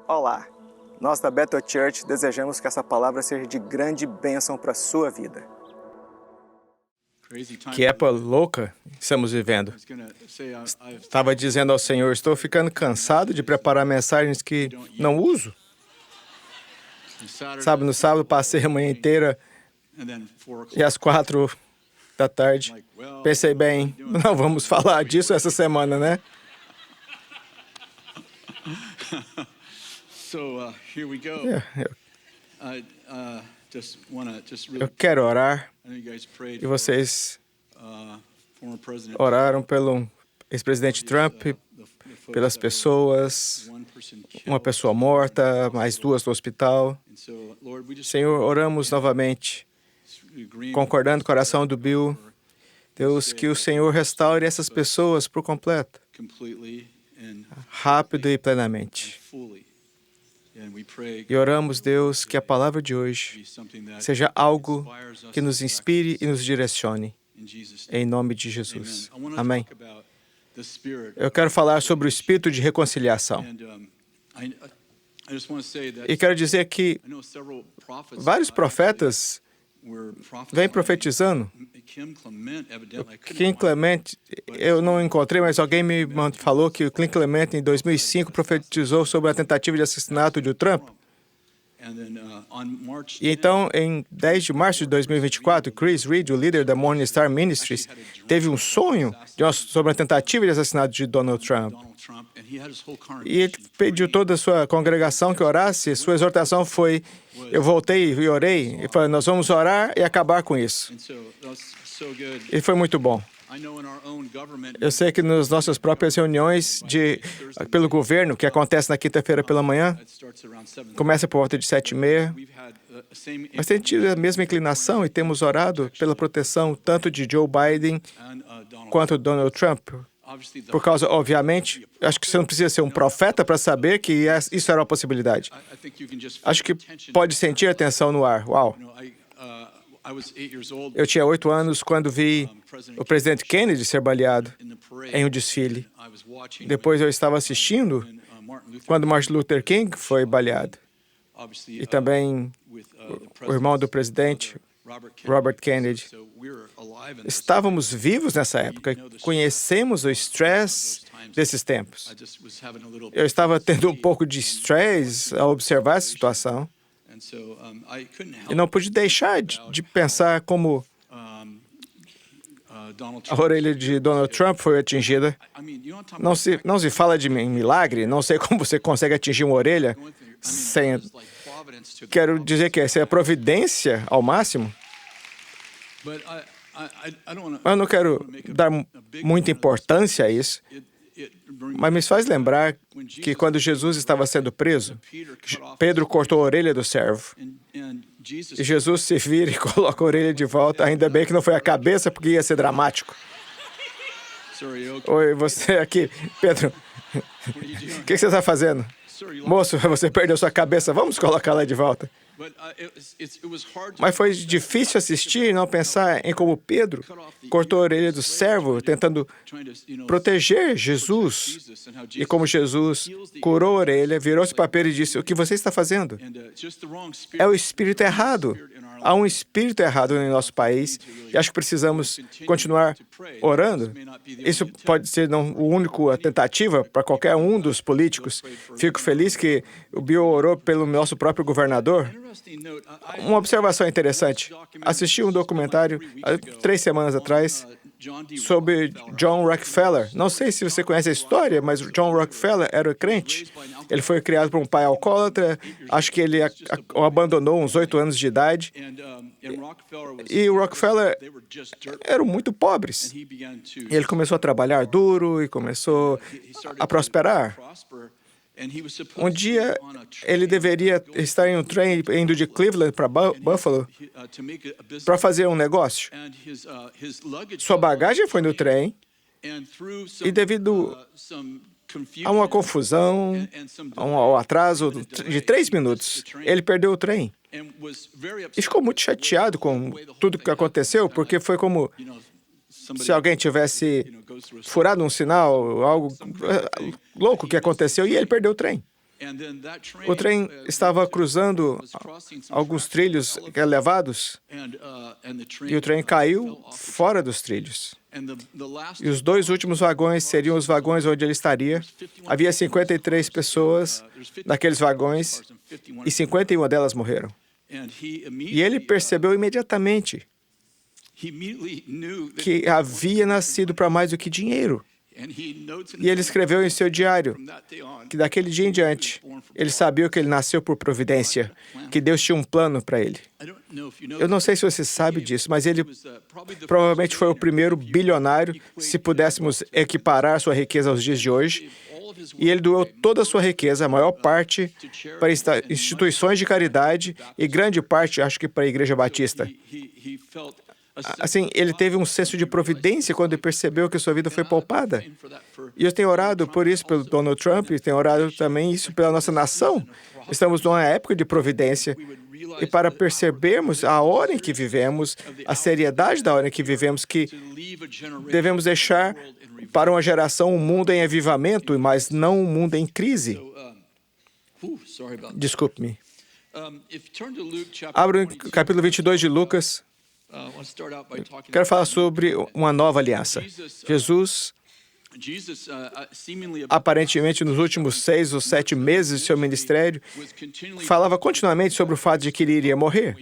Olá! Nós da Bethel Church desejamos que essa palavra seja de grande bênção para a sua vida. Que época louca estamos vivendo. Estava dizendo ao Senhor, estou ficando cansado de preparar mensagens que não uso. Sabe, no sábado passei a manhã inteira e às 4 da tarde pensei, bem, não vamos falar disso essa semana, né? Eu quero orar, e vocês oraram pelo ex-presidente Trump, pelas pessoas, uma pessoa morta, mais 2 no hospital. Senhor, oramos novamente, concordando com a oração do Bill. Deus, que o Senhor restaure essas pessoas por completo, rápido e plenamente. E oramos, Deus, que a palavra de hoje seja algo que nos inspire e nos direcione. Em nome de Jesus. Amém. Eu quero falar sobre o espírito de reconciliação. E quero dizer que vários profetas vêm profetizando. Kim Clement, eu não encontrei, mas alguém me falou que o Kim Clement, em 2005, profetizou sobre a tentativa de assassinato de Trump. E então, em 10 de março de 2024, Chris Reed, o líder da Morning Star Ministries, teve um sonho sobre a tentativa de assassinato de Donald Trump. E ele pediu toda a sua congregação que orasse. Sua exortação foi, eu voltei e orei, e falei, nós vamos orar e acabar com isso. E foi muito bom. Eu sei que nas nossas próprias reuniões pelo governo, que acontece na quinta-feira pela manhã, começa por volta de 7h30, mas tem tido a mesma inclinação e temos orado pela proteção tanto de Joe Biden quanto Donald Trump. Por causa, obviamente, acho que você não precisa ser um profeta para saber que isso era uma possibilidade. Acho que pode sentir a tensão no ar. Uau! Eu tinha 8 anos quando vi o presidente Kennedy ser baleado em um desfile. Depois eu estava assistindo quando Martin Luther King foi baleado. E também o irmão do presidente, Robert Kennedy. Estávamos vivos nessa época, conhecemos o estresse desses tempos. Eu estava tendo um pouco de estresse ao observar essa situação. E não pude deixar de pensar como a orelha de Donald Trump foi atingida. Não se fala de milagre, não sei como você consegue atingir uma orelha sem... Quero dizer que essa é a providência ao máximo. Eu não quero dar muita importância a isso, mas me faz lembrar que quando Jesus estava sendo preso, Pedro cortou a orelha do servo. E Jesus se vira e coloca a orelha de volta. Ainda bem que não foi a cabeça, porque ia ser dramático. Oi, você aqui, Pedro. O que você está fazendo? Moço, você perdeu sua cabeça. Vamos colocá-la de volta. Mas foi difícil assistir e não pensar em como Pedro cortou a orelha do servo, tentando proteger Jesus. E como Jesus curou a orelha, virou-se para Pedro e disse, o que você está fazendo? É o espírito errado. Há um espírito errado no nosso país e acho que precisamos continuar orando. Isso pode ser não a única tentativa para qualquer um dos políticos. Fico feliz que o Bill orou pelo nosso próprio governador. Uma observação interessante. Assisti um documentário há 3 semanas atrás sobre John Rockefeller. Não sei se você conhece a história, mas John Rockefeller era crente. Ele foi criado por um pai alcoólatra. Acho que ele o abandonou uns 8 anos de idade. E o Rockefeller eram muito pobres. E ele começou a trabalhar duro e começou a prosperar. Um dia, ele deveria estar em um trem indo de Cleveland para Buffalo para fazer um negócio. Sua bagagem foi no trem e devido a uma confusão, ao atraso de 3 minutos, ele perdeu o trem. E ficou muito chateado com tudo que aconteceu, porque foi como se alguém tivesse furado um sinal, algo louco que aconteceu, e ele perdeu o trem. O trem estava cruzando alguns trilhos elevados e o trem caiu fora dos trilhos. E os 2 últimos vagões seriam os vagões onde ele estaria. Havia 53 pessoas naqueles vagões e 51 delas morreram. E ele percebeu imediatamente que havia nascido para mais do que dinheiro. E ele escreveu em seu diário que daquele dia em diante, ele sabia que ele nasceu por providência, que Deus tinha um plano para ele. Eu não sei se você sabe disso, mas ele provavelmente foi o primeiro bilionário, se pudéssemos equiparar sua riqueza aos dias de hoje. E ele doou toda a sua riqueza, a maior parte, para instituições de caridade e grande parte, acho que para a Igreja Batista. Assim, ele teve um senso de providência quando ele percebeu que sua vida foi poupada. E eu tenho orado por isso pelo Donald Trump, e tenho orado também isso pela nossa nação. Estamos numa época de providência. E para percebermos a hora em que vivemos, a seriedade da hora em que vivemos, que devemos deixar para uma geração um mundo em avivamento, mas não um mundo em crise. Desculpe-me. Abra o capítulo 22 de Lucas. Quero falar sobre uma nova aliança. Jesus, aparentemente, nos últimos 6 ou 7 meses de seu ministério, falava continuamente sobre o fato de que ele iria morrer.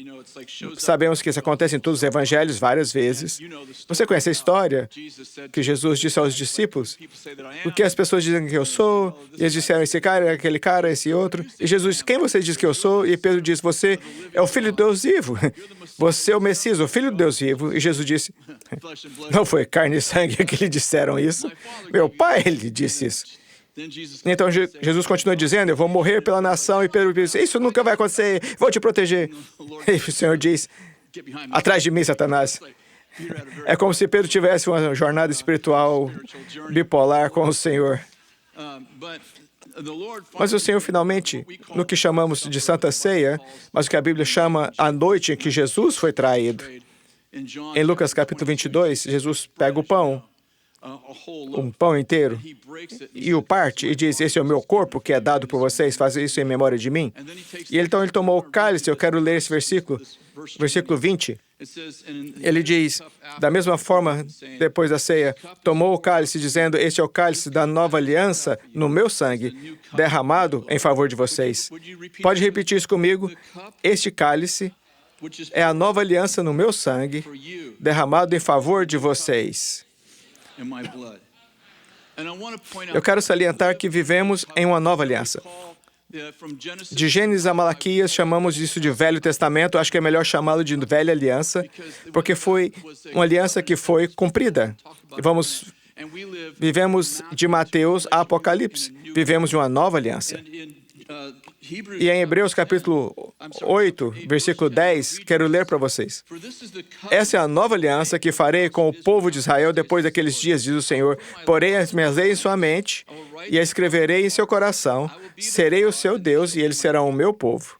Sabemos que isso acontece em todos os evangelhos várias vezes. Você conhece a história que Jesus disse aos discípulos? O que as pessoas dizem que eu sou? E eles disseram, esse cara, aquele cara, esse outro. E Jesus, quem você diz que eu sou? E Pedro disse, você é o Filho de Deus vivo. Você é o Messias, o Filho de Deus vivo. E Jesus disse, não foi carne e sangue que lhe disseram isso. Meu Pai lhe disse isso. Então Jesus continua dizendo, eu vou morrer pela nação. E Pedro diz, isso nunca vai acontecer, vou te proteger. E o Senhor diz, atrás de mim, Satanás. É como se Pedro tivesse uma jornada espiritual bipolar com o Senhor. Mas o Senhor finalmente, no que chamamos de Santa Ceia, mas o que a Bíblia chama a noite em que Jesus foi traído. Em Lucas capítulo 22, Jesus pega o pão, um pão inteiro, e o parte e diz, esse é o meu corpo que é dado por vocês, faz isso em memória de mim. E então ele tomou o cálice, eu quero ler esse versículo 20. Ele diz, da mesma forma, depois da ceia, tomou o cálice dizendo, este é o cálice da nova aliança no meu sangue, derramado em favor de vocês. Pode repetir isso comigo? Este cálice é a nova aliança no meu sangue, derramado em favor de vocês. Eu quero salientar que vivemos em uma nova aliança. De Gênesis a Malaquias, chamamos isso de Velho Testamento. Acho que é melhor chamá-lo de Velha Aliança, porque foi uma aliança que foi cumprida. Vivemos de Mateus a Apocalipse. Vivemos de uma nova aliança. E em Hebreus capítulo 8, versículo 10, quero ler para vocês. Essa é a nova aliança que farei com o povo de Israel depois daqueles dias, diz o Senhor. Porém, as minhas leis em sua mente e as escreverei em seu coração. Serei o seu Deus e eles serão o meu povo.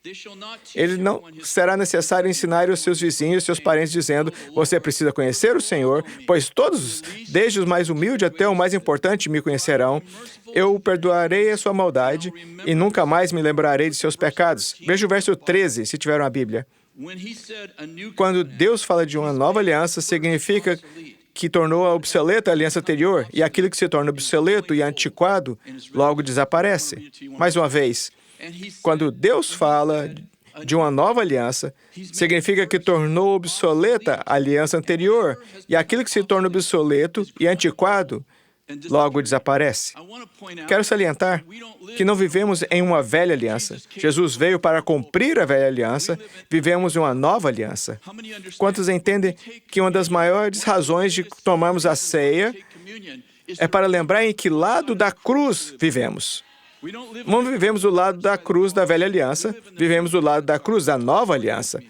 Ele não será necessário ensinar os seus vizinhos e seus parentes, dizendo, você precisa conhecer o Senhor, pois todos, desde o mais humilde até o mais importante, me conhecerão. Eu perdoarei a sua maldade e nunca mais me lembrarei de seus pecados. Veja o verso 13, se tiveram a Bíblia. Quando Deus fala de uma nova aliança, significa que tornou obsoleta a aliança anterior, e aquilo que se torna obsoleto e antiquado logo desaparece. Mais uma vez, quando Deus fala de uma nova aliança, significa que tornou obsoleta a aliança anterior, e aquilo que se torna obsoleto e antiquado logo desaparece. Quero salientar que não vivemos em uma velha aliança. Jesus veio para cumprir a velha aliança, vivemos uma nova aliança. Quantos entendem que uma das maiores razões de tomarmos a ceia é para lembrar em que lado da cruz vivemos? Não vivemos do lado da cruz da velha aliança, vivemos do lado da cruz da nova aliança.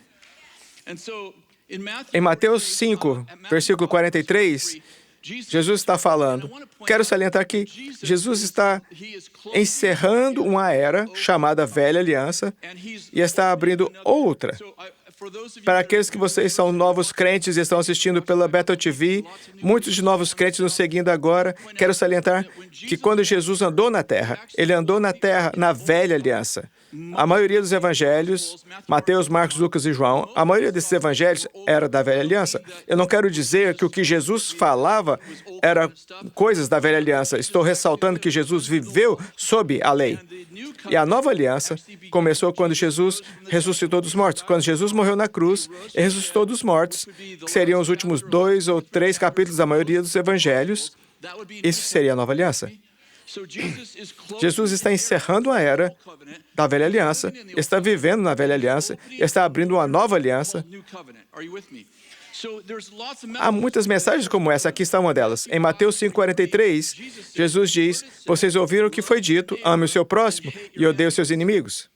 Em Mateus 5, versículo 43, Jesus está falando. Quero salientar que Jesus está encerrando uma era chamada Velha Aliança e está abrindo outra. Para aqueles que vocês são novos crentes e estão assistindo pela Bethel TV, muitos de novos crentes nos seguindo agora, quero salientar que quando Jesus andou na terra, ele andou na terra na velha aliança. A maioria dos evangelhos, Mateus, Marcos, Lucas e João, a maioria desses evangelhos era da velha aliança. Eu não quero dizer que o que Jesus falava era coisas da velha aliança. Estou ressaltando que Jesus viveu sob a lei. E a nova aliança começou quando Jesus ressuscitou dos mortos. Quando Jesus morreu na cruz e ressuscitou dos mortos, que seriam os últimos 2 ou 3 capítulos da maioria dos evangelhos, isso seria a nova aliança. Jesus está encerrando a era da velha aliança, está vivendo na velha aliança, está abrindo uma nova aliança. Há muitas mensagens como essa, aqui está uma delas. Em Mateus 5,43, Jesus diz, vocês ouviram o que foi dito, ame o seu próximo e odeie os seus inimigos.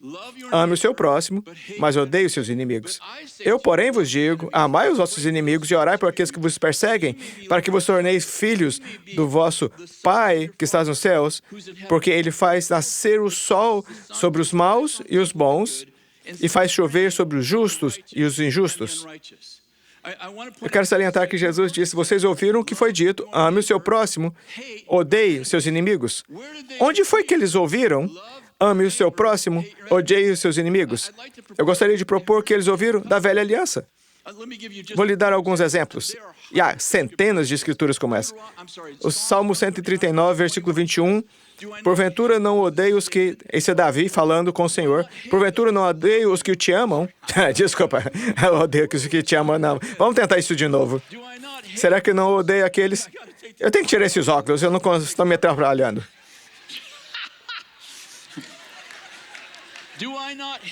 Ame o seu próximo, mas odeie os seus inimigos. Eu, porém, vos digo, amai os vossos inimigos e orai por aqueles que vos perseguem, para que vos torneis filhos do vosso Pai que está nos céus, porque Ele faz nascer o sol sobre os maus e os bons, e faz chover sobre os justos e os injustos. Eu quero salientar que Jesus disse, vocês ouviram o que foi dito, ame o seu próximo, odeie os seus inimigos. Onde foi que eles ouviram? Ame o seu próximo, odeie os seus inimigos. Eu gostaria de propor que eles ouviram da velha aliança. Vou lhe dar alguns exemplos. E há centenas de escrituras como essa. O Salmo 139, versículo 21, porventura não odeio os que... Esse é Davi falando com o Senhor. Porventura não odeio os que te amam. Desculpa, eu odeio os que te amam, não. Vamos tentar isso de novo. Será que não odeio aqueles... Eu tenho que tirar esses óculos, eu não estou me atrapalhando.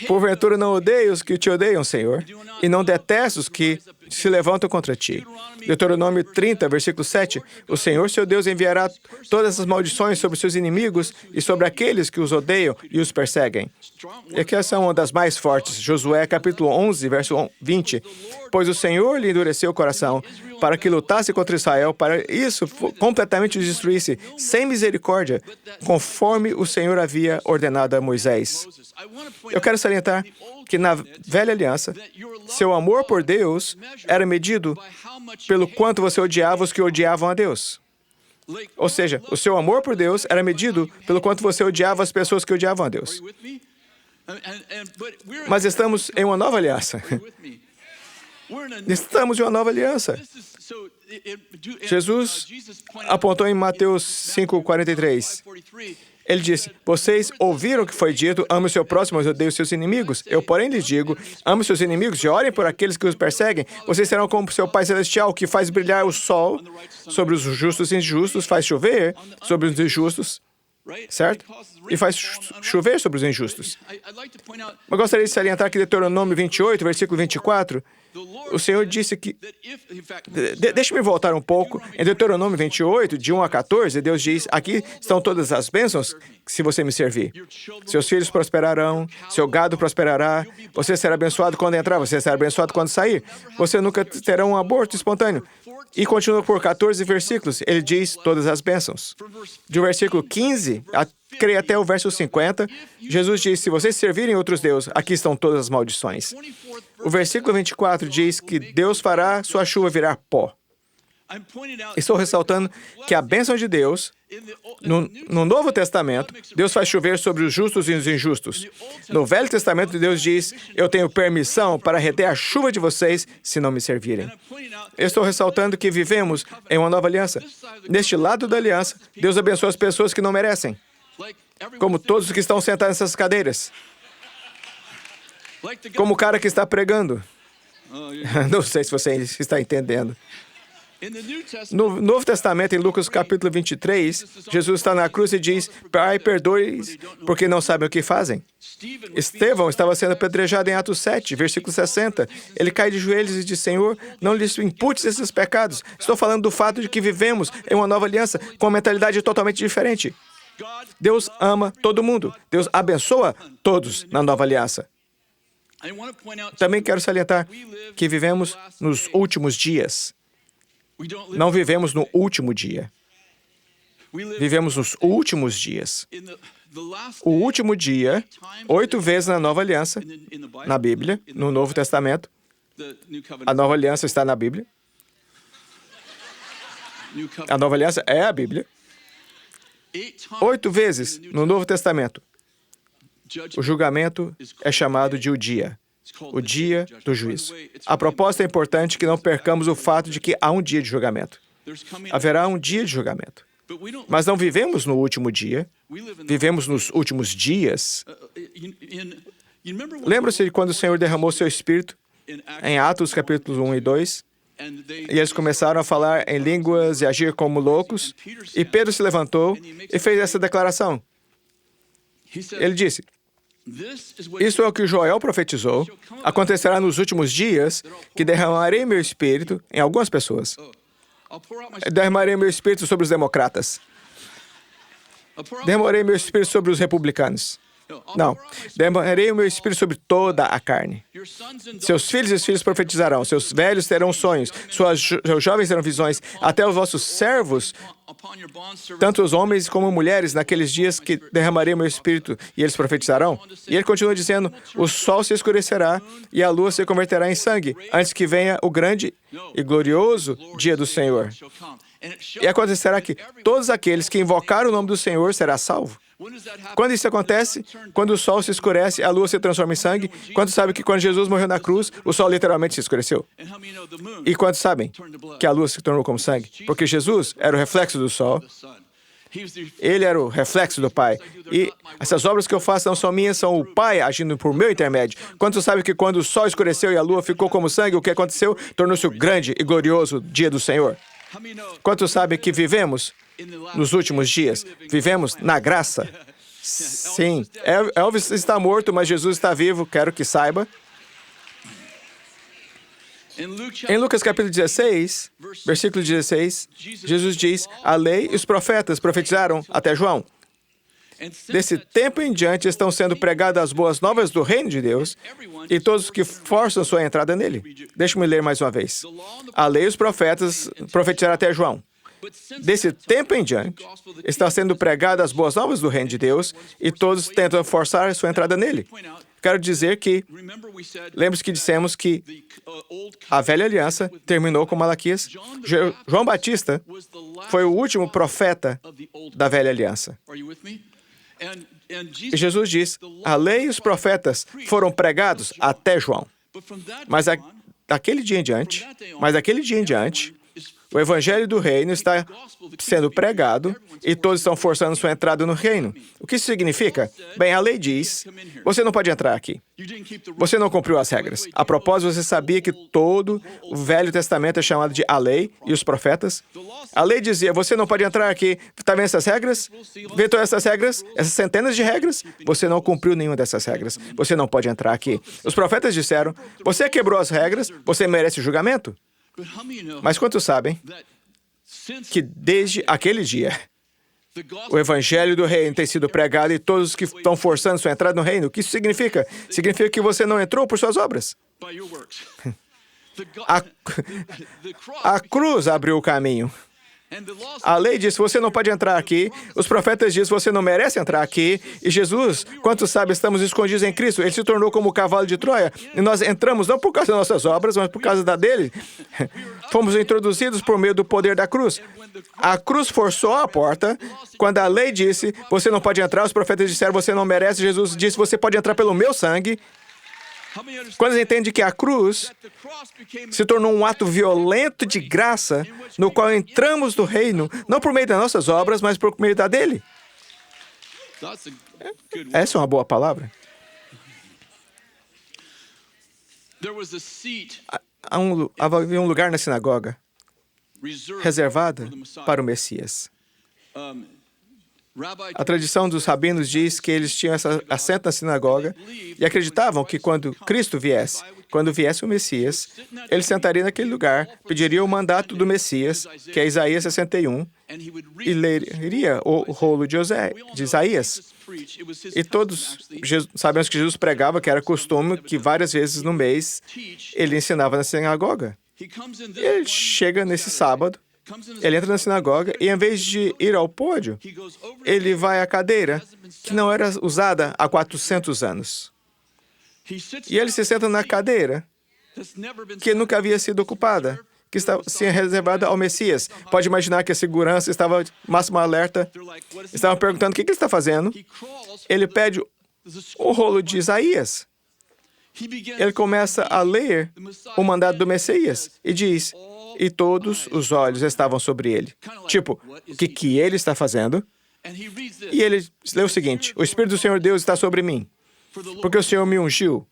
Porventura não odeio os que te odeiam, Senhor, e não detesto os que se levantam contra ti. Deuteronômio 30, versículo 7, o Senhor, seu Deus, enviará todas essas maldições sobre seus inimigos e sobre aqueles que os odeiam e os perseguem. E aqui essa é uma das mais fortes, Josué, capítulo 11, verso 20. Pois o Senhor lhe endureceu o coração para que lutasse contra Israel, para isso completamente os destruísse, sem misericórdia, conforme o Senhor havia ordenado a Moisés. Eu quero salientar que na velha aliança, seu amor por Deus era medido pelo quanto você odiava os que odiavam a Deus. Ou seja, o seu amor por Deus era medido pelo quanto você odiava as pessoas que odiavam a Deus. Mas estamos em uma nova aliança. Estamos em uma nova aliança. Jesus apontou em Mateus 5,43. Ele disse, vocês ouviram o que foi dito, ame o seu próximo, mas odeie os seus inimigos. Eu, porém, lhes digo, ame os seus inimigos e orem por aqueles que os perseguem. Vocês serão como seu Pai Celestial, que faz brilhar o sol sobre os justos e injustos, faz chover sobre os injustos, certo? E faz chover sobre os injustos. Eu gostaria de salientar que Deuteronômio 28, versículo 24, o Senhor disse que... Deixe-me voltar um pouco. Em Deuteronômio 28, de 1 a 14, Deus diz, aqui estão todas as bênçãos se você me servir. Seus filhos prosperarão, seu gado prosperará, você será abençoado quando entrar, você será abençoado quando sair. Você nunca terá um aborto espontâneo. E continua por 14 versículos. Ele diz todas as bênçãos. De versículo 15, creio até o verso 50, Jesus diz, se vocês servirem outros deuses, aqui estão todas as maldições. O versículo 24 diz que Deus fará sua chuva virar pó. Estou ressaltando que a bênção de Deus, no Novo Testamento, Deus faz chover sobre os justos e os injustos. No Velho Testamento, Deus diz, eu tenho permissão para reter a chuva de vocês se não me servirem. Estou ressaltando que vivemos em uma nova aliança. Neste lado da aliança, Deus abençoa as pessoas que não merecem, como todos os que estão sentados nessas cadeiras. Como o cara que está pregando. Não sei se você está entendendo. No Novo Testamento, em Lucas capítulo 23, Jesus está na cruz e diz, Pai, perdoe-os, porque não sabem o que fazem. Estevão estava sendo apedrejado em Atos 7, versículo 60. Ele cai de joelhos e diz, Senhor, não lhes imputes esses pecados. Estou falando do fato de que vivemos em uma nova aliança com uma mentalidade totalmente diferente. Deus ama todo mundo. Deus abençoa todos na nova aliança. Também quero salientar que vivemos nos últimos dias. Não vivemos no último dia. Vivemos nos últimos dias. O último dia, 8 vezes na Nova Aliança, na Bíblia, no Novo Testamento, A nova aliança está na Bíblia. A nova aliança é a Bíblia. 8 vezes no Novo Testamento, o julgamento é chamado de o dia do juízo. A proposta é importante que não percamos o fato de que há um dia de julgamento. Haverá um dia de julgamento. Mas não vivemos no último dia, vivemos nos últimos dias. Lembra-se de quando o Senhor derramou seu Espírito em Atos capítulos 1 e 2? E eles começaram a falar em línguas e agir como loucos. E Pedro se levantou e fez essa declaração. Ele disse: isso é o que Joel profetizou. Acontecerá nos últimos dias que derramarei meu Espírito em algumas pessoas. Derramarei meu Espírito sobre os democratas. Derramarei meu Espírito sobre os republicanos. Não, derramarei o meu Espírito sobre toda a carne. Seus filhos e filhas profetizarão, seus velhos terão sonhos, seus jovens terão visões, até os vossos servos, tanto os homens como mulheres, naqueles dias que derramarei o meu Espírito, e eles profetizarão. E ele continua dizendo: o sol se escurecerá e a lua se converterá em sangue, antes que venha o grande e glorioso dia do Senhor. E acontecerá que todos aqueles que invocarem o nome do Senhor serão salvos. Quando isso acontece? Quando o sol se escurece, a lua se transforma em sangue. Quantos sabem que quando Jesus morreu na cruz, o sol literalmente se escureceu? E quantos sabem que a lua se tornou como sangue? Porque Jesus era o reflexo do sol. Ele era o reflexo do Pai. E essas obras que eu faço não são minhas, são o Pai agindo por meu intermédio. Quantos sabem que quando o sol escureceu e a lua ficou como sangue, o que aconteceu? Tornou-se o grande e glorioso dia do Senhor. Quantos sabem que vivemos nos últimos dias? Vivemos na graça? Sim. Elvis está morto, mas Jesus está vivo, quero que saiba. Em Lucas capítulo 16, versículo 16, Jesus diz: a lei e os profetas profetizaram até João. Desse tempo em diante estão sendo pregadas as boas novas do reino de Deus e todos os que forçam sua entrada nele. Deixe-me ler mais uma vez. A lei e os profetas profetizaram até João. Desse tempo em diante, estão sendo pregadas as boas novas do reino de Deus e todos tentam forçar sua entrada nele. Quero dizer que, lembre-se que dissemos que a velha aliança terminou com Malaquias. João Batista foi o último profeta da velha aliança. E Jesus diz: a lei e os profetas foram pregados até João. Mas daquele dia em diante, o Evangelho do Reino está sendo pregado e todos estão forçando sua entrada no reino. O que isso significa? Bem, a lei diz: você não pode entrar aqui. Você não cumpriu as regras. A propósito, você sabia que todo o Velho Testamento é chamado de a lei e os profetas? A lei dizia: você não pode entrar aqui. Está vendo essas regras? Vê todas essas regras? Essas centenas de regras? Você não cumpriu nenhuma dessas regras. Você não pode entrar aqui. Os profetas disseram: você quebrou as regras, você merece julgamento. Mas quantos sabem que desde aquele dia o Evangelho do Reino tem sido pregado e todos que estão forçando sua entrada no reino? O que isso significa? Significa que você não entrou por suas obras. A cruz abriu o caminho. A lei diz: você não pode entrar aqui. Os profetas dizem: você não merece entrar aqui. E Jesus, quantos sabem, estamos escondidos em Cristo. Ele se tornou como o cavalo de Troia. E nós entramos não por causa das nossas obras, mas por causa da dele. Fomos introduzidos por meio do poder da cruz. A cruz forçou a porta. Quando a lei disse: você não pode entrar, os profetas disseram: você não merece. Jesus disse: você pode entrar pelo meu sangue. Quando eles entendem que a cruz se tornou um ato violento de graça, no qual entramos no reino, não por meio das nossas obras, mas por meio da dele. Essa é uma boa palavra. Havia um lugar na sinagoga reservado para o Messias. A tradição dos rabinos diz que eles tinham assento na sinagoga e acreditavam que quando Cristo viesse, quando viesse o Messias, ele sentaria naquele lugar, pediria o mandato do Messias, que é Isaías 61, e leria o rolo de Isaías. E todos sabemos que Jesus pregava, que era costume que várias vezes no mês ele ensinava na sinagoga. E ele chega nesse sábado, ele entra na sinagoga e, em vez de ir ao pódio, ele vai à cadeira que não era usada há 400 anos. E ele se senta na cadeira que nunca havia sido ocupada, que estava sendo reservada ao Messias. Pode imaginar que a segurança estava máximo alerta. Estavam perguntando o que ele está fazendo. Ele pede o rolo de Isaías. Ele começa a ler o mandado do Messias e diz, e todos os olhos estavam sobre ele. Tipo, o que ele está fazendo? E ele lê o seguinte, o Espírito do Senhor Deus está sobre mim, porque o Senhor me ungiu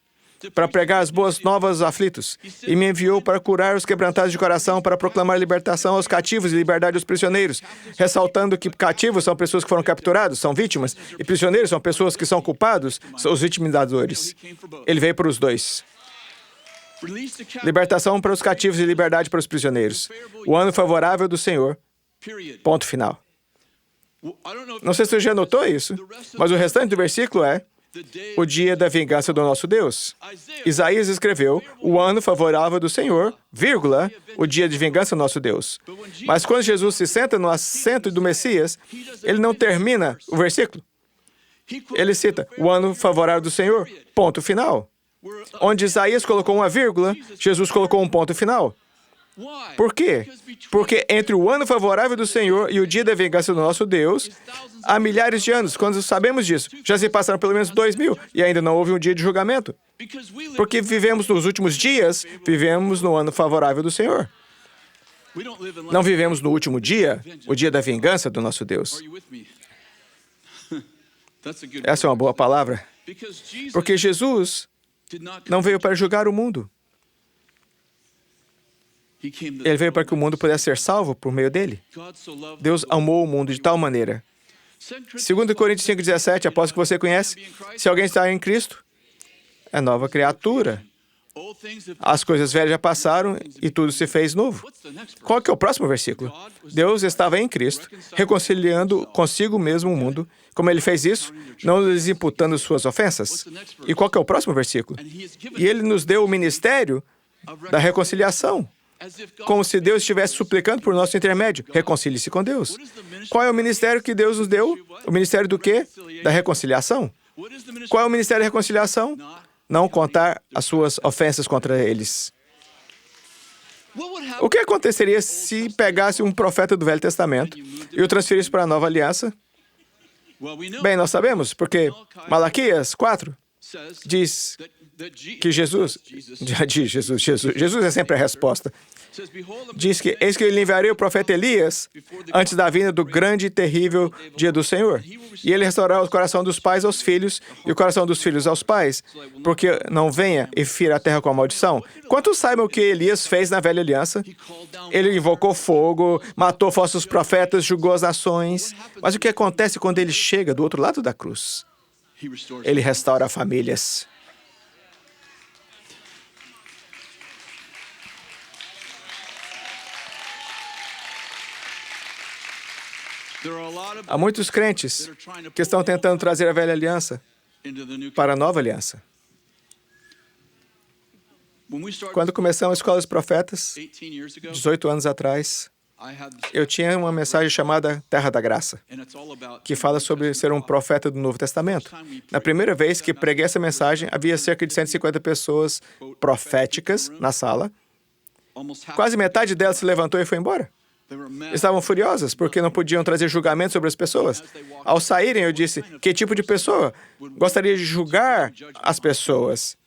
para pregar as boas novas aos aflitos, e me enviou para curar os quebrantados de coração, para proclamar libertação aos cativos e liberdade aos prisioneiros, ressaltando que cativos são pessoas que foram capturados, são vítimas, e prisioneiros são pessoas que são culpados, são os vitimizadores. Ele veio para os dois. Libertação para os cativos e liberdade para os prisioneiros. O ano favorável do Senhor. Ponto final. Não sei se você já notou isso, mas o restante do versículo é o dia da vingança do nosso Deus. Isaías escreveu o ano favorável do Senhor, vírgula, o dia de vingança do nosso Deus. Mas quando Jesus se senta no assento do Messias, ele não termina o versículo. Ele cita o ano favorável do Senhor, ponto final. Onde Isaías colocou uma vírgula, Jesus colocou um ponto final. Por quê? Porque entre o ano favorável do Senhor e o dia da vingança do nosso Deus, há milhares de anos, quando sabemos disso. Já se passaram pelo menos 2000 e ainda não houve um dia de julgamento. Porque vivemos nos últimos dias, vivemos no ano favorável do Senhor. Não vivemos no último dia, o dia da vingança do nosso Deus. Essa é uma boa palavra. Porque Jesus não veio para julgar o mundo. Ele veio para que o mundo pudesse ser salvo por meio dele. Deus amou o mundo de tal maneira. 2 Coríntios 5,17, após que você conhece, se alguém está em Cristo, é nova criatura. As coisas velhas já passaram e tudo se fez novo. Qual que é o próximo versículo? Deus estava em Cristo, reconciliando consigo mesmo o mundo. Como ele fez isso? Não lhes imputando suas ofensas. E qual que é o próximo versículo? E ele nos deu o ministério da reconciliação. Como se Deus estivesse suplicando por nosso intermédio. Reconcilie-se com Deus. Qual é o ministério que Deus nos deu? O ministério do quê? Da reconciliação. Qual é o ministério da reconciliação? Não contar as suas ofensas contra eles. O que aconteceria se pegasse um profeta do Velho Testamento e o transferisse para a Nova Aliança? Bem, nós sabemos, porque Malaquias 4 diz que Jesus é sempre a resposta. Diz que, eis que ele enviaria o profeta Elias antes da vinda do grande e terrível dia do Senhor. E ele restaurará o coração dos pais aos filhos e o coração dos filhos aos pais, porque não venha e fira a terra com a maldição. Quantos saibam o que Elias fez na velha aliança? Ele invocou fogo, matou falsos profetas, julgou as nações. Mas o que acontece quando ele chega do outro lado da cruz? Ele restaura famílias. Há muitos crentes que estão tentando trazer a velha aliança para a nova aliança. Quando começamos a Escola dos Profetas, 18 anos atrás, eu tinha uma mensagem chamada Terra da Graça, que fala sobre ser um profeta do Novo Testamento. Na primeira vez que preguei essa mensagem, havia cerca de 150 pessoas proféticas na sala. Quase metade delas se levantou e foi embora. Estavam furiosas porque não podiam trazer julgamento sobre as pessoas. Ao saírem, eu disse, que tipo de pessoa gostaria de julgar as pessoas?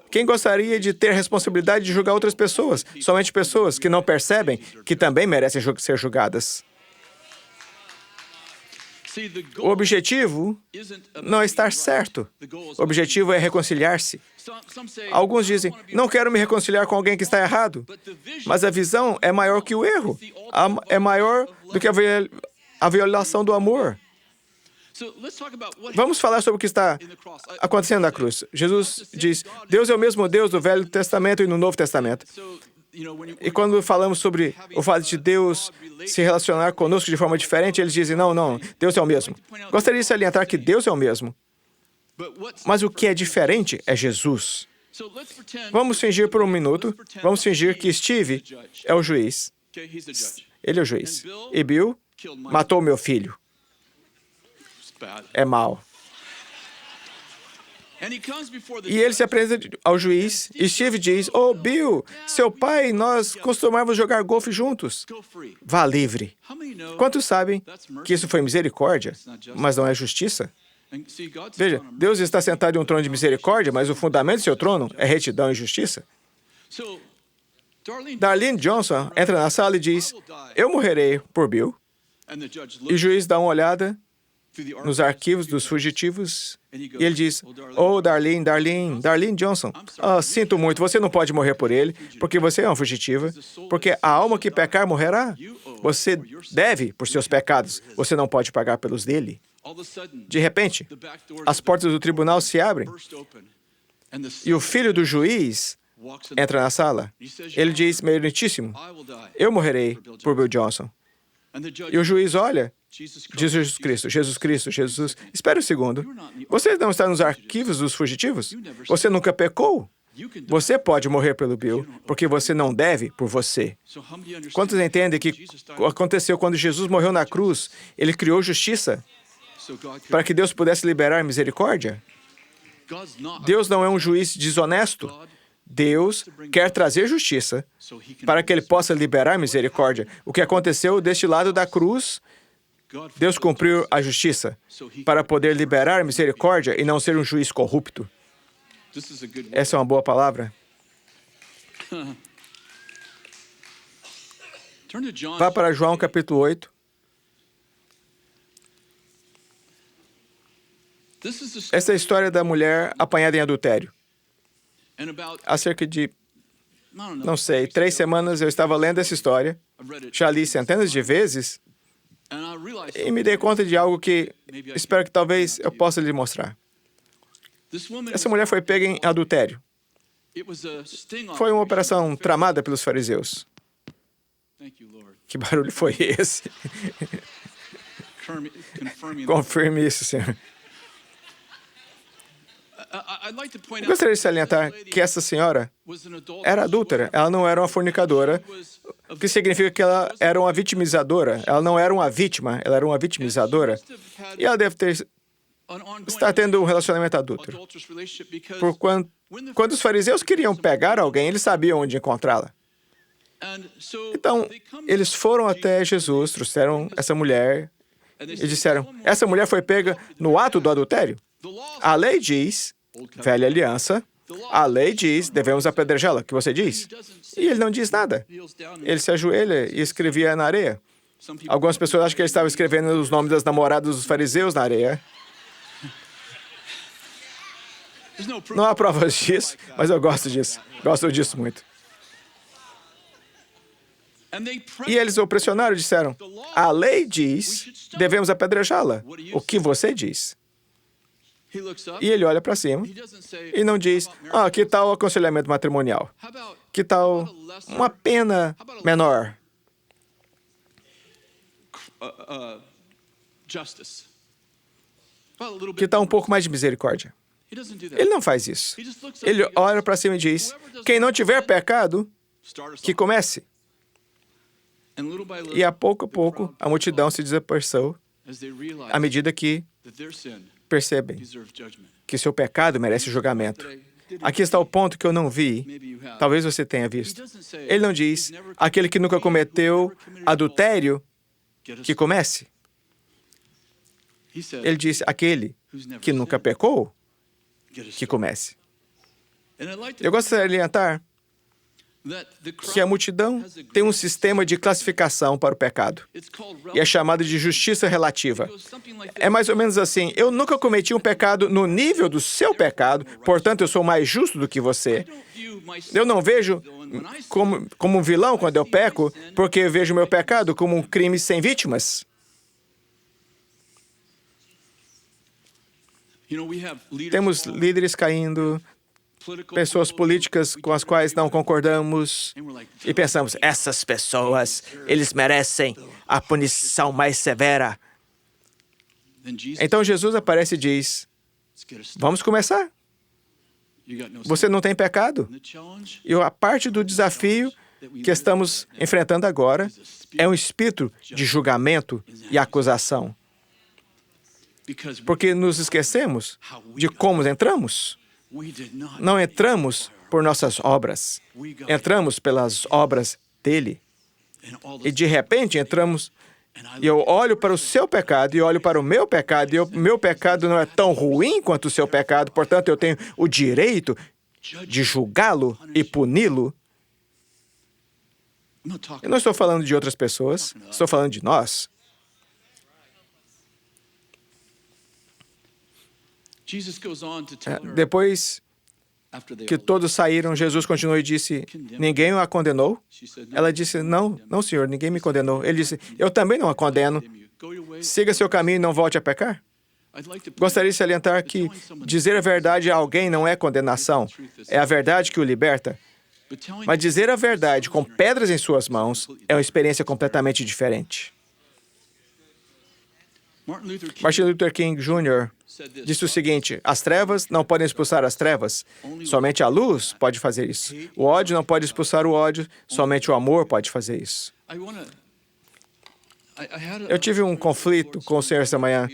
Quem gostaria de ter a responsabilidade de julgar outras pessoas? Somente pessoas que não percebem que também merecem ser julgadas. O objetivo não é estar certo. O objetivo é reconciliar-se. Alguns dizem, não quero me reconciliar com alguém que está errado. Mas a visão é maior que o erro. É maior do que a violação do amor. Vamos falar sobre o que está acontecendo na cruz. Jesus diz, Deus é o mesmo Deus do Velho Testamento e no Novo Testamento. E quando falamos sobre o fato de Deus se relacionar conosco de forma diferente, eles dizem, não, Deus é o mesmo. Gostaria de salientar que Deus é o mesmo. Mas o que é diferente é Jesus. Vamos fingir por um minuto, vamos fingir que Steve é o juiz. Ele é o juiz. E Bill matou meu filho. É mau. E ele se apresenta ao juiz, e Steve diz, "Oh, Bill, seu pai e nós costumávamos jogar golfe juntos. Vá livre." Quantos sabem que isso foi misericórdia, mas não é justiça? Veja, Deus está sentado em um trono de misericórdia, mas o fundamento do seu trono é retidão e justiça. Darlene Johnson entra na sala e diz, "Eu morrerei por Bill." E o juiz dá uma olhada nos arquivos dos fugitivos e ele diz, "Oh, Darlene Johnson, sinto muito, você não pode morrer por ele, porque você é uma fugitiva, porque a alma que pecar morrerá. Você deve por seus pecados, você não pode pagar pelos dele." De repente, as portas do tribunal se abrem e o filho do juiz entra na sala. Ele diz, "Meu Eminentíssimo, eu morrerei por Bill Johnson." E o juiz olha, diz Jesus Cristo, espere um segundo. Você não está nos arquivos dos fugitivos? Você nunca pecou? Você pode morrer pelo Bill, porque você não deve por você. Quantos entendem que aconteceu quando Jesus morreu na cruz? Ele criou justiça para que Deus pudesse liberar misericórdia? Deus não é um juiz desonesto. Deus quer trazer justiça para que ele possa liberar misericórdia. O que aconteceu deste lado da cruz, Deus cumpriu a justiça para poder liberar misericórdia e não ser um juiz corrupto. Essa é uma boa palavra. Vá para João capítulo 8. Essa é a história da mulher apanhada em adultério. Há cerca de, 3 semanas eu estava lendo essa história, já li centenas de vezes, e me dei conta de algo que espero que talvez eu possa lhe mostrar. Essa mulher foi pega em adultério. Foi uma operação tramada pelos fariseus. Que barulho foi esse? Confirme isso, Senhor. Eu gostaria de salientar que essa senhora era adúltera. Ela não era uma fornicadora, o que significa que ela era uma vitimizadora. Ela não era uma vítima, ela era uma vitimizadora. E ela deve estar tendo um relacionamento adúltero. Quando os fariseus queriam pegar alguém, eles sabiam onde encontrá-la. Então, eles foram até Jesus, trouxeram essa mulher e disseram, essa mulher foi pega no ato do adultério. A lei diz, velha aliança, a lei diz, devemos apedrejá-la. O que você diz? E ele não diz nada. Ele se ajoelha e escrevia na areia. Algumas pessoas acham que ele estava escrevendo os nomes das namoradas dos fariseus na areia. Não há provas disso, mas eu gosto disso. Gosto disso muito. E eles o pressionaram e disseram, a lei diz, devemos apedrejá-la. O que você diz? E ele olha para cima e não diz, que tal o aconselhamento matrimonial? Que tal uma pena menor? Que tal um pouco mais de misericórdia? Ele não faz isso. Ele olha para cima e diz, quem não tiver pecado, que comece. E a pouco, a multidão se dispersou à medida que percebem que seu pecado merece julgamento. Aqui está o ponto que eu não vi. Talvez você tenha visto. Ele não diz, aquele que nunca cometeu adultério, que comece. Ele diz, aquele que nunca pecou, que comece. Eu gostaria de orientar que a multidão tem um sistema de classificação para o pecado. E é chamado de justiça relativa. É mais ou menos assim, eu nunca cometi um pecado no nível do seu pecado, portanto eu sou mais justo do que você. Eu não vejo como um vilão quando eu peco, porque eu vejo meu pecado como um crime sem vítimas. Temos líderes caindo, pessoas políticas com as quais não concordamos e pensamos, essas pessoas, eles merecem a punição mais severa. Então Jesus aparece e diz, vamos começar. Você não tem pecado. E a parte do desafio que estamos enfrentando agora é um espírito de julgamento e acusação. porque nos esquecemos de como entramos. Não entramos por nossas obras. Entramos pelas obras dele. E de repente entramos, e eu olho para o seu pecado e olho para o meu pecado, e o meu pecado não é tão ruim quanto o seu pecado, portanto eu tenho o direito de julgá-lo e puni-lo. Eu não estou falando de outras pessoas, estou falando de nós. Depois que todos saíram, Jesus continuou e disse, ninguém a condenou? Ela disse, não, Senhor, ninguém me condenou. Ele disse, eu também não a condeno. Siga seu caminho e não volte a pecar. Gostaria de salientar que dizer a verdade a alguém não é condenação. É a verdade que o liberta. Mas dizer a verdade com pedras em suas mãos é uma experiência completamente diferente. Martin Luther King Jr. disse o seguinte, as trevas não podem expulsar as trevas, somente a luz pode fazer isso. O ódio não pode expulsar o ódio, somente o amor pode fazer isso. Eu tive um conflito com o Senhor esta manhã.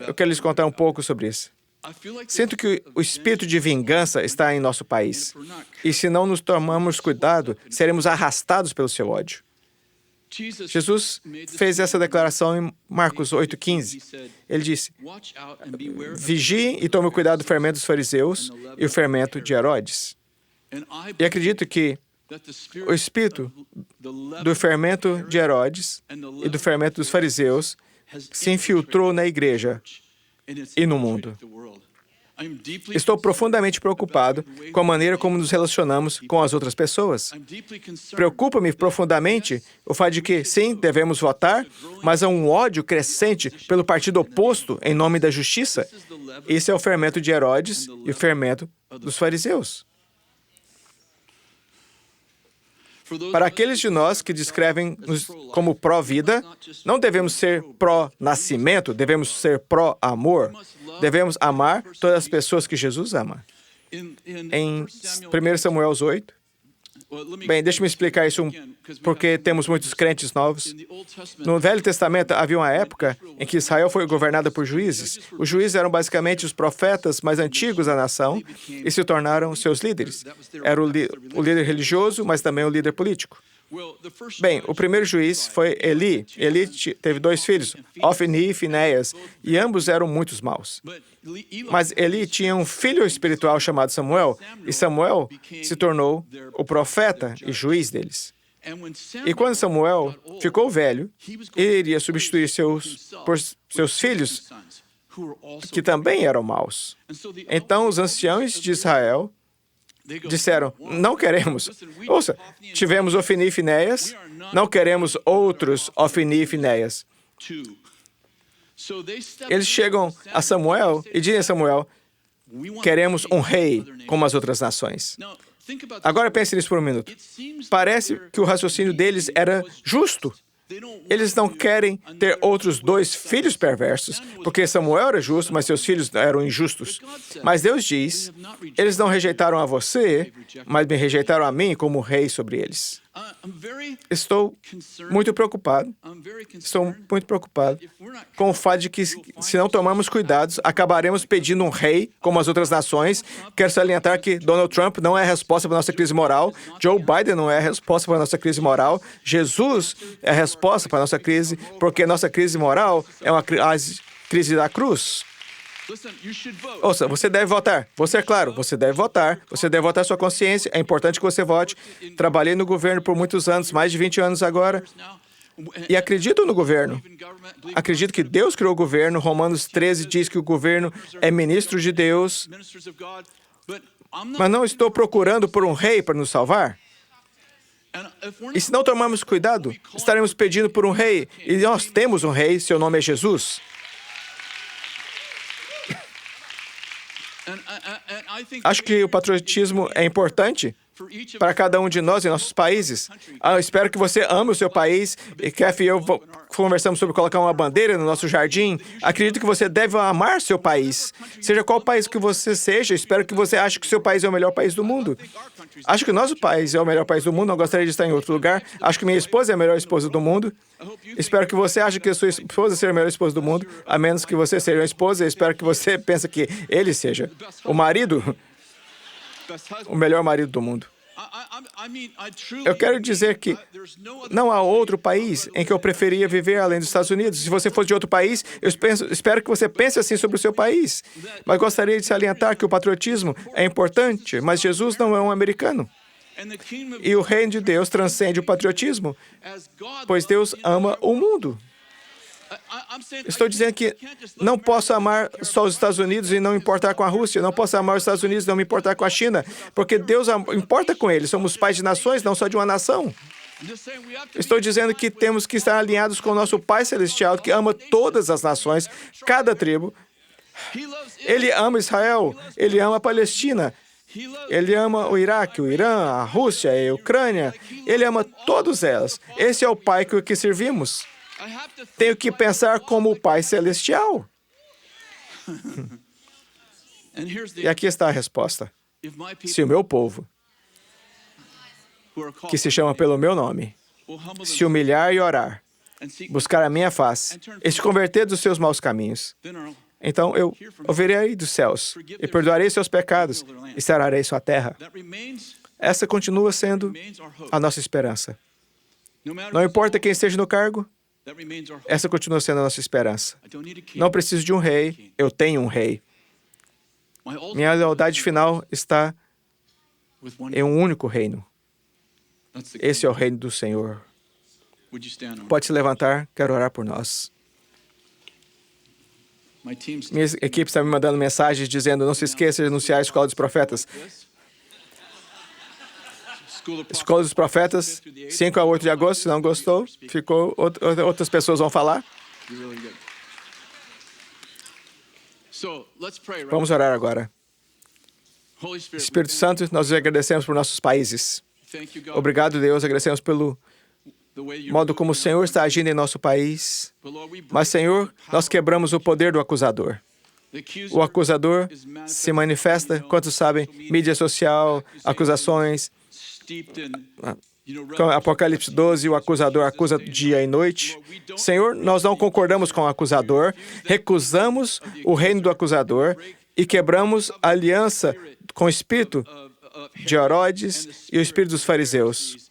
Eu quero lhes contar um pouco sobre isso. Sinto que o espírito de vingança está em nosso país. E se não nos tomarmos cuidado, seremos arrastados pelo seu ódio. Jesus fez essa declaração em Marcos 8,15. Ele disse, vigie e tome cuidado do fermento dos fariseus e o fermento de Herodes. E acredito que o espírito do fermento de Herodes e do fermento dos fariseus se infiltrou na igreja e no mundo. Estou profundamente preocupado com a maneira como nos relacionamos com as outras pessoas. Preocupa-me profundamente o fato de que, sim, devemos votar, mas há um ódio crescente pelo partido oposto em nome da justiça. Esse é o fermento de Herodes e o fermento dos fariseus. Para aqueles de nós que descrevem-nos como pró-vida, não devemos ser pró-nascimento, devemos ser pró-amor. Devemos amar todas as pessoas que Jesus ama. Em 1 Samuel 8, bem, deixe-me explicar isso porque temos muitos crentes novos. No Velho Testamento havia uma época em que Israel foi governada por juízes. Os juízes eram basicamente os profetas mais antigos da nação e se tornaram seus líderes. Era o líder religioso, mas também o líder político. Bem, o primeiro juiz foi Eli. Eli teve 2 filhos, Ofni e Finéias, e ambos eram muito maus. Mas Eli tinha um filho espiritual chamado Samuel, e Samuel se tornou o profeta e juiz deles. E quando Samuel ficou velho, ele iria substituir por seus filhos, que também eram maus. Então, os anciãos de Israel disseram, não queremos. Ouça, tivemos Ofni e Finéias, não queremos outros Ofni e Finéias. Eles chegam a Samuel e dizem a Samuel, queremos um rei como as outras nações. Agora pense nisso por um minuto. Parece que o raciocínio deles era justo. Eles não querem ter outros 2 filhos perversos, porque Samuel era justo, mas seus filhos eram injustos. Mas Deus diz, eles não rejeitaram a você, mas me rejeitaram a mim como rei sobre eles. Estou muito preocupado com o fato de que, se não tomarmos cuidados, acabaremos pedindo um rei, como as outras nações. Quero salientar que Donald Trump não é a resposta para a nossa crise moral, Joe Biden não é a resposta para a nossa crise moral, Jesus é a resposta para a nossa crise, porque nossa crise moral é uma crise da cruz. Ouça, você deve votar. Você deve votar. Você deve votar sua consciência. É importante que você vote. Trabalhei no governo por muitos anos, mais de 20 anos agora. E acredito no governo. Acredito que Deus criou o governo. Romanos 13 diz que o governo é ministro de Deus. Mas não estou procurando por um rei para nos salvar. E se não tomarmos cuidado, estaremos pedindo por um rei. E nós temos um rei, seu nome é Jesus. Acho que o patriotismo é importante para cada um de nós em nossos países. Eu espero que você ame o seu país. E Kathy e eu conversamos sobre colocar uma bandeira no nosso jardim. Acredito que você deve amar seu país. Seja qual país que você seja, espero que você ache que o seu país é o melhor país do mundo. Acho que o nosso país é o melhor país do mundo, não gostaria de estar em outro lugar. Acho que minha esposa é a melhor esposa do mundo. Espero que você ache que a sua esposa seja a melhor esposa do mundo, a menos que você seja uma esposa. Espero que você pense que ele seja o marido, o melhor marido do mundo. Eu quero dizer que não há outro país em que eu preferia viver além dos Estados Unidos. Se você fosse de outro país, espero que você pense assim sobre o seu país. Mas gostaria de salientar que o patriotismo é importante, mas Jesus não é um americano. E o reino de Deus transcende o patriotismo, pois Deus ama o mundo. Estou dizendo que não posso amar só os Estados Unidos e não importar com a Rússia. Não posso amar os Estados Unidos e não me importar com a China, porque Deus importa com eles. Somos pais de nações, não só de uma nação. Estou dizendo que temos que estar alinhados com o nosso Pai Celestial, que ama todas as nações, cada tribo. Ele ama Israel, ele ama a Palestina, ele ama o Iraque, o Irã, a Rússia, a Ucrânia. Ele ama todas elas. Esse é o Pai que servimos. Tenho que pensar como o Pai Celestial. E aqui está a resposta. Se o meu povo, que se chama pelo meu nome, se humilhar e orar, buscar a minha face e se converter dos seus maus caminhos, então eu ouvirei dos céus e perdoarei seus pecados e sararei sua terra. Essa continua sendo a nossa esperança. Não importa quem esteja no cargo, essa continua sendo a nossa esperança. Não preciso de um rei, eu tenho um rei. Minha lealdade final está em um único reino. Esse é o reino do Senhor. Pode se levantar, quero orar por nós. Minha equipe está me mandando mensagens dizendo: não se esqueça de anunciar a Escola dos Profetas. Escola dos Profetas, 5 a 8 de agosto. Se não gostou, ficou, outras pessoas vão falar. Vamos orar agora. Espírito Santo, nós agradecemos por nossos países. Obrigado, Deus, agradecemos pelo modo como o Senhor está agindo em nosso país. Mas, Senhor, nós quebramos o poder do acusador. O acusador se manifesta, quantos sabem, mídia social, acusações. Apocalipse 12, o acusador acusa dia e noite. Senhor, nós não concordamos com o acusador, recusamos o reino do acusador e quebramos a aliança com o espírito de Herodes e o espírito dos fariseus.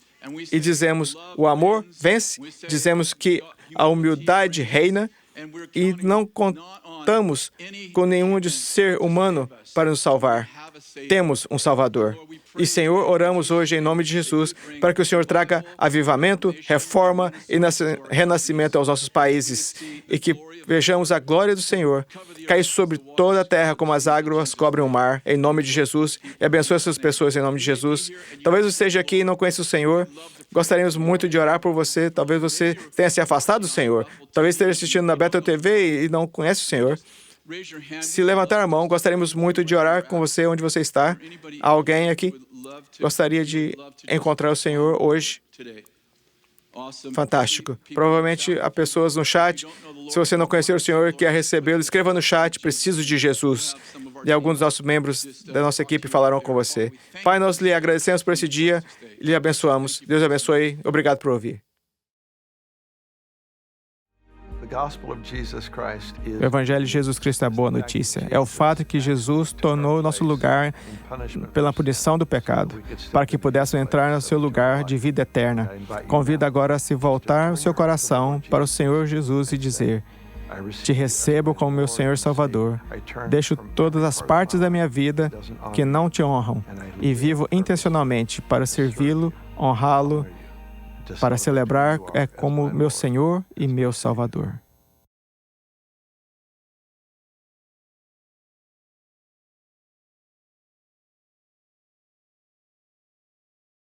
E dizemos, o amor vence, dizemos que a humildade reina e não contamos com nenhum de ser humano para nos salvar. Temos um Salvador. E, Senhor, oramos hoje em nome de Jesus para que o Senhor traga avivamento, reforma e renascimento aos nossos países e que vejamos a glória do Senhor cair sobre toda a terra como as águas cobrem o mar, em nome de Jesus, e abençoe essas pessoas em nome de Jesus. Talvez você esteja aqui e não conheça o Senhor. Gostaríamos muito de orar por você. Talvez você tenha se afastado do Senhor. Talvez esteja assistindo na Bethel TV e não conhece o Senhor. Se levantar a mão, gostaríamos muito de orar com você onde você está. Há alguém aqui gostaria de encontrar o Senhor hoje? Fantástico. Provavelmente há pessoas no chat. Se você não conhecer o Senhor e quer recebê-lo, escreva no chat, preciso de Jesus. E alguns dos nossos membros da nossa equipe falarão com você. Pai, nós lhe agradecemos por esse dia e lhe abençoamos. Deus abençoe. Obrigado por ouvir. O Evangelho de Jesus Cristo é a boa notícia. É o fato que Jesus tornou nosso lugar pela punição do pecado, para que pudéssemos entrar no seu lugar de vida eterna. Convido agora a se voltar o seu coração para o Senhor Jesus e dizer: te recebo como meu Senhor e Salvador. Deixo todas as partes da minha vida que não te honram e vivo intencionalmente para servi-lo, honrá-lo, para celebrar como meu Senhor e meu Salvador.